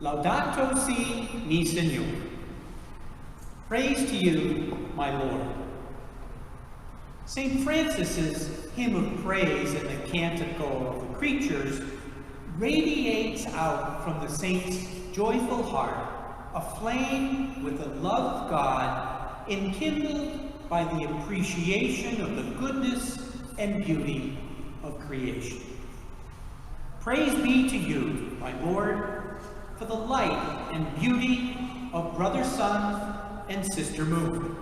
Laudato si mi Señor. Praise to you, my Lord. St. Francis's hymn of praise in the Canticle of the Creatures radiates out from the saint's joyful heart, aflame with the love of God, enkindled by the appreciation of the goodness and beauty of creation. Praise be to you, my Lord, for the light and beauty of brother sun and sister moon,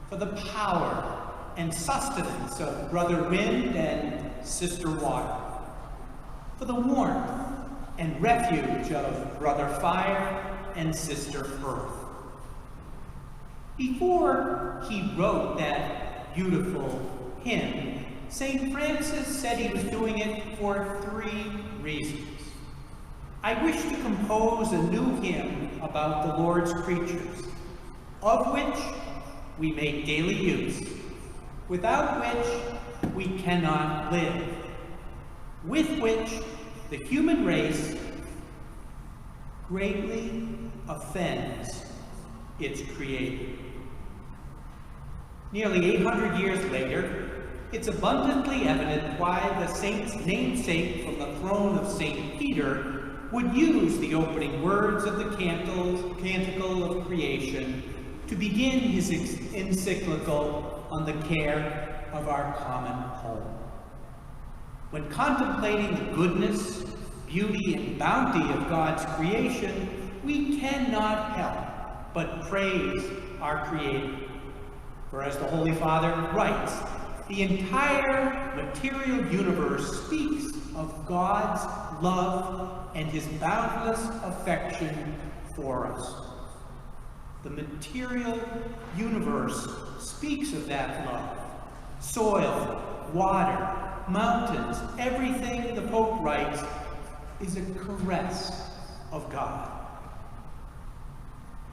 for the power and sustenance of brother wind and sister water, for the warmth and refuge of brother fire and sister earth. Before he wrote that beautiful hymn, St. Francis said he was doing it for 3 reasons. I wish to compose a new hymn about the Lord's creatures, of which we make daily use, without which we cannot live, with which the human race greatly offends its Creator. Nearly 800 years later, it's abundantly evident why the saint's namesake from the throne of St. Peter would use the opening words of the Canticle of Creation to begin his encyclical on the care of our common home. When contemplating the goodness, beauty, and bounty of God's creation, we cannot help but praise our Creator. For as the Holy Father writes, the entire material universe speaks of God's love and his boundless affection for us. The material universe speaks of that love. Soil, water, mountains, everything, the Pope writes, is a caress of God.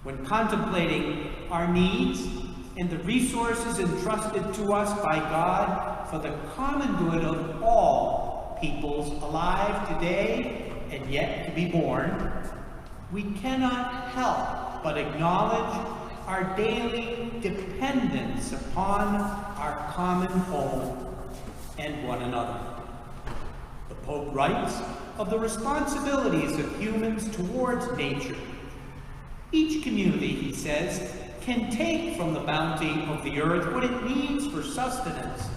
When contemplating our needs and the resources entrusted to us by God for the common good of all peoples alive today and yet to be born, we cannot help but acknowledge our daily dependence upon our common home and one another. The Pope writes of the responsibilities of humans towards nature. Each community, he says, can take from the bounty of the earth what it needs for sustenance,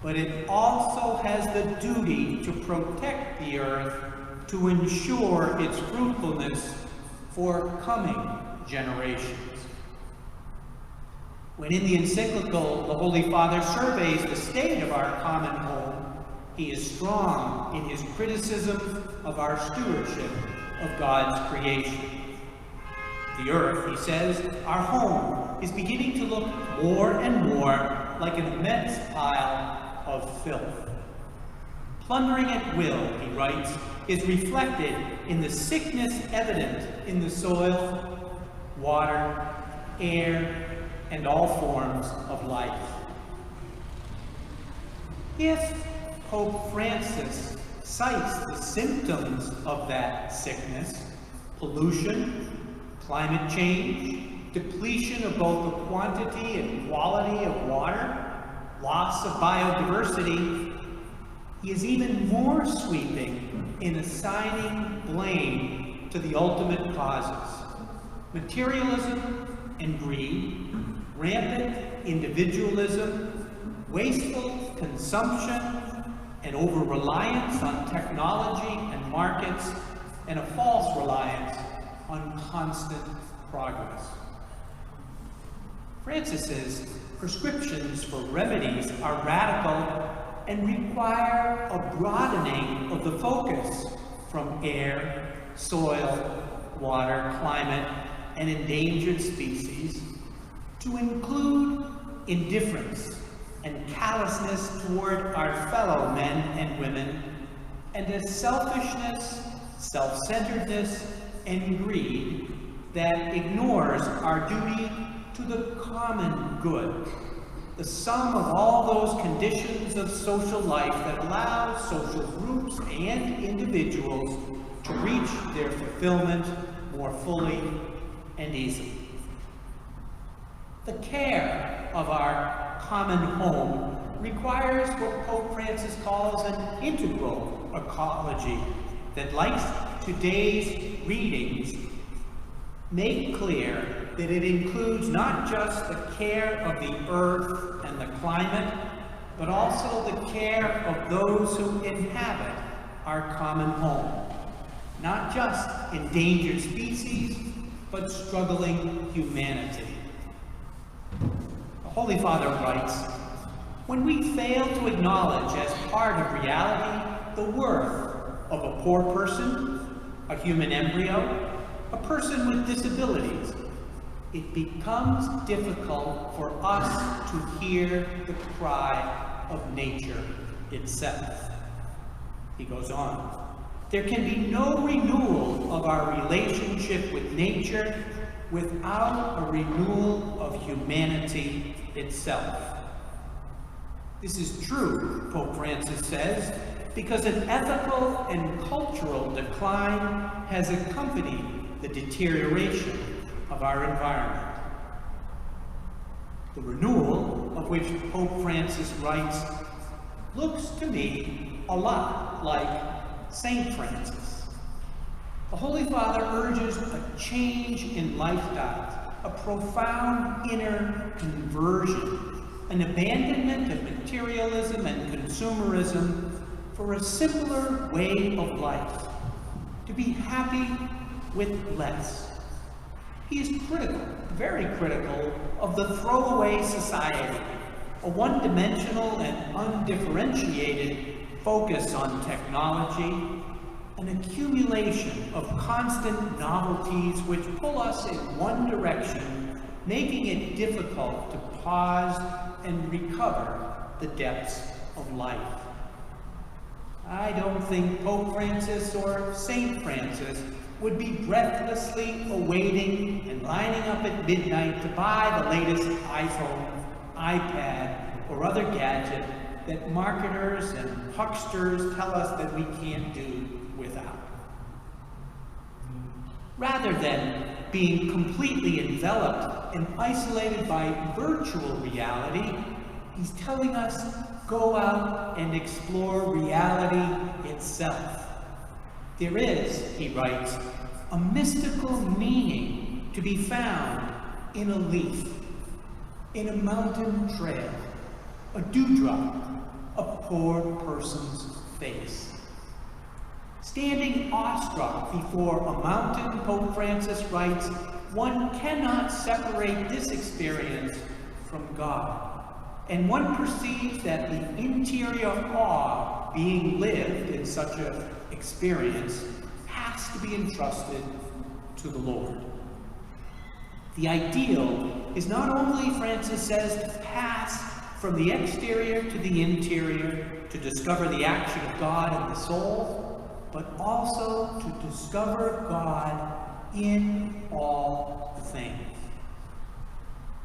but it also has the duty to protect the earth to ensure its fruitfulness for coming generations. When in the encyclical, the Holy Father surveys the state of our common home, he is strong in his criticism of our stewardship of God's creation. The earth, he says, our home, is beginning to look more and more like an immense pile of filth. Plundering at will, he writes, is reflected in the sickness evident in the soil, water, air, and all forms of life. If Pope Francis cites the symptoms of that sickness, pollution, climate change, depletion of both the quantity and quality of water, loss of biodiversity, he is even more sweeping in assigning blame to the ultimate causes: materialism and greed, rampant individualism, wasteful consumption, and over-reliance on technology and markets, and a false reliance on constant progress. Francis's prescriptions for remedies are radical and require a broadening of the focus from air, soil, water, climate, and endangered species to include indifference and callousness toward our fellow men and women, and a selfishness, self-centeredness, and greed that ignores our duty to the common good the sum of all those conditions of social life that allow social groups and individuals to reach their fulfillment more fully and easily. The care of our common home requires what Pope Francis calls an integral ecology that, like today's readings, make clear that it includes not just the care of the earth and the climate, but also the care of those who inhabit our common home. Not just endangered species, but struggling humanity. The Holy Father writes, when we fail to acknowledge as part of reality the worth of a poor person, a human embryo, a person with disabilities, it becomes difficult for us to hear the cry of nature itself. He goes on, there can be no renewal of our relationship with nature without a renewal of humanity itself. This is true, Pope Francis says, because an ethical and cultural decline has accompanied the deterioration of our environment. The renewal of which Pope Francis writes looks to me a lot like St. Francis. The Holy Father urges a change in lifestyles, a profound inner conversion, an abandonment of materialism and consumerism for a simpler way of life, to be happy with less. He is critical, very critical, of the throwaway society, a one-dimensional and undifferentiated focus on technology, an accumulation of constant novelties which pull us in one direction, making it difficult to pause and recover the depths of life. I don't think Pope Francis or St. Francis would be breathlessly awaiting and lining up at midnight to buy the latest iPhone, iPad, or other gadget that marketers and hucksters tell us that we can't do without. Rather than being completely enveloped and isolated by virtual reality, he's telling us, go out and explore reality itself. There is, he writes, a mystical meaning to be found in a leaf, in a mountain trail, a dewdrop, a poor person's face. Standing awestruck before a mountain, Pope Francis writes, one cannot separate this experience from God, and one perceives that the interior awe being lived in such an experience has to be entrusted to the Lord. The ideal is not only, Francis says, to pass from the exterior to the interior to discover the action of God in the soul, but also to discover God in all things.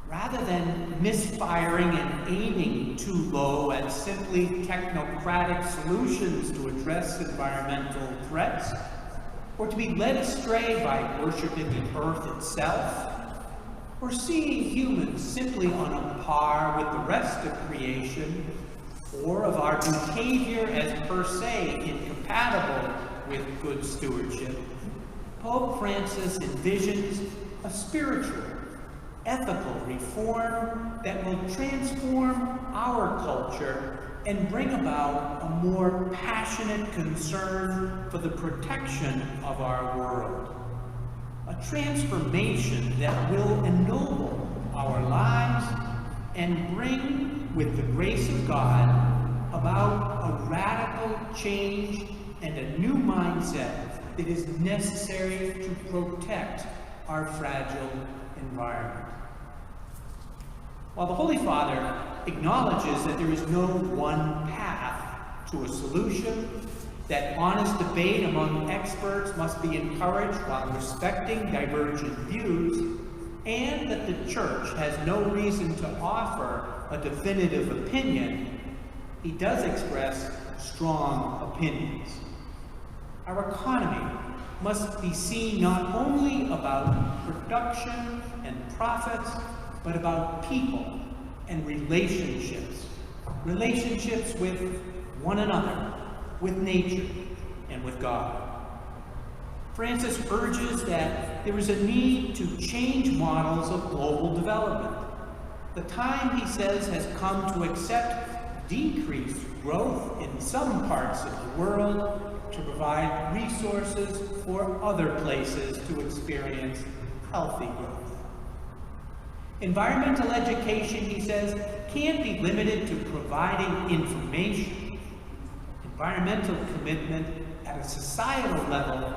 Rather than misfiring and aiming too low at simply technocratic solutions to address environmental threats, or to be led astray by worshiping the earth itself, or seeing humans simply on a par with the rest of creation, or of our behavior as per se incompatible with good stewardship, Pope Francis envisions a spiritual, ethical reform that will transform our culture and bring about a more passionate concern for the protection of our world. A transformation that will ennoble our lives and bring, with the grace of God, about a radical change and a new mindset that is necessary to protect our fragile environment. While the Holy Father acknowledges that there is no one path to a solution, that honest debate among experts must be encouraged while respecting divergent views, and that the Church has no reason to offer a definitive opinion, he does express strong opinions. Our economy must be seen not only about production and profits, but about people and relationships. Relationships with one another, with nature, and with God. Francis urges that there is a need to change models of global development. The time, he says, has come to accept decreased growth in some parts of the world to provide resources for other places to experience healthy growth. Environmental education, he says, can't be limited to providing information. Environmental commitment at a societal level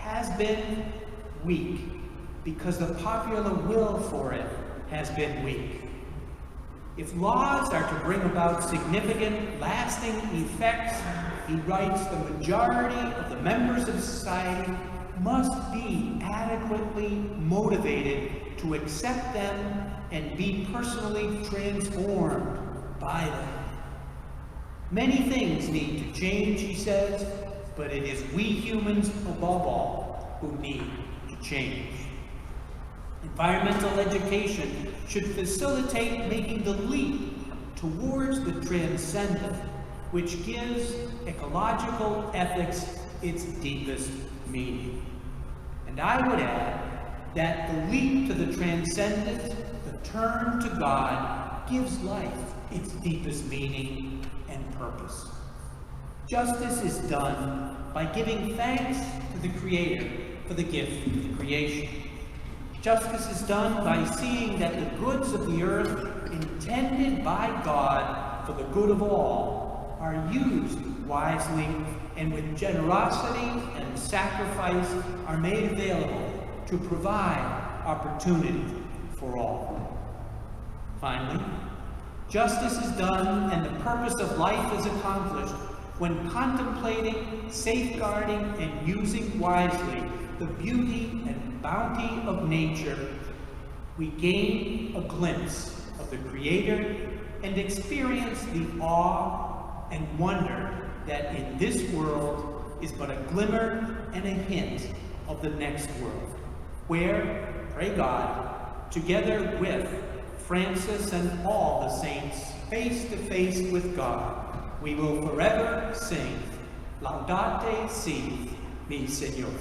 has been weak because the popular will for it has been weak. If laws are to bring about significant, lasting effects, he writes, the majority of the members of society must be adequately motivated to accept them and be personally transformed by them. Many things need to change, he says, but it is we humans, above all, who need to change. Environmental education should facilitate making the leap towards the transcendent, which gives ecological ethics its deepest meaning. And I would add that the leap to the transcendent, the turn to God, gives life its deepest meaning and purpose. Justice is done by giving thanks to the Creator for the gift of the creation. Justice is done by seeing that the goods of the earth, intended by God for the good of all, are used wisely and with generosity and sacrifice are made available to provide opportunity for all. Finally, justice is done and the purpose of life is accomplished when contemplating, safeguarding, and using wisely the beauty and bounty of nature, we gain a glimpse of the Creator and experience the awe and wonder that in this world is but a glimmer and a hint of the next world, where, pray God, together with Francis and all the saints, face to face with God, we will forever sing Laudate si, mi Señor.